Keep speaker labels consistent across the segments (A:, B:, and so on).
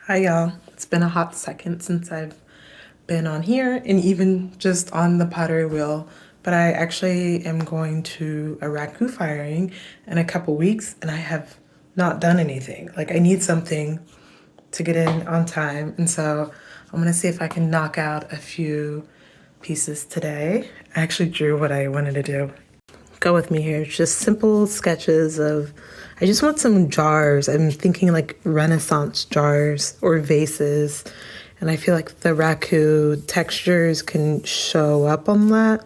A: Hi y'all. It's been a hot second since I've been on here and even just on the pottery wheel, but I actually am going to a raku firing in a couple weeks and I have not done anything. Like I need something to get in on time, and so I'm gonna see if I can knock out a few pieces today. I actually drew what I wanted to do. Go with me here. It's just simple sketches of, I just want some jars. I'm thinking like Renaissance jars or vases. And I feel like the raku textures can show up on that.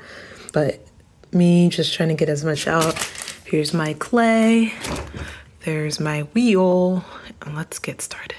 A: But me just trying to get as much out. Here's my clay. There's my wheel. And let's get started.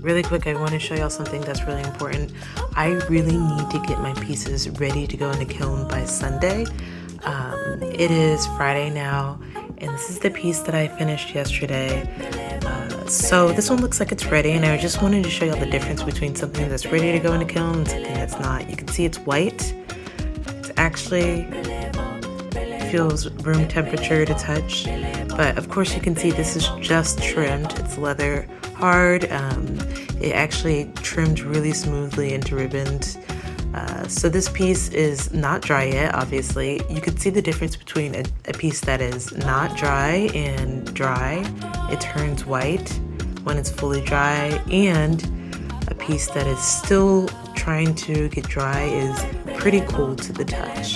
A: Really quick, I want to show y'all something that's really important. I really need to get my pieces ready to go in the kiln by Sunday. It is Friday now, and this is the piece that I finished yesterday. So this one looks like it's ready, and I just wanted to show y'all the difference between something that's ready to go in the kiln and something that's not. You can see it's white. It's actually feels room temperature to touch, but of course you can see this is just trimmed. It's leather hard. It actually trimmed really smoothly into ribbons. So this piece is not dry yet, obviously. You can see the difference between a piece that is not dry and dry. It turns white when it's fully dry, and a piece that is still trying to get dry is pretty cool to the touch.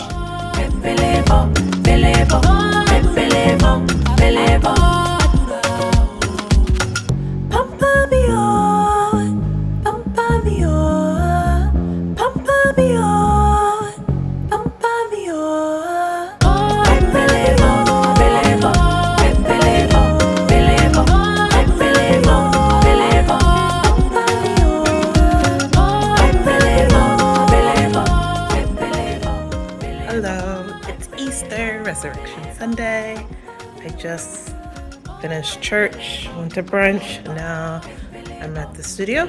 A: Resurrection Sunday. I just finished church, went to brunch, and now I'm at the studio.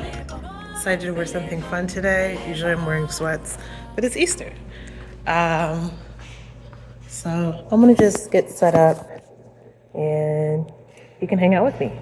A: Decided to wear something fun today. Usually I'm wearing sweats, but it's Easter. So I'm gonna just get set up and you can hang out with me.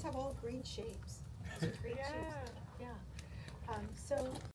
B: these have all green shapes. These are great shapes.
C: Yeah.
B: Yeah. So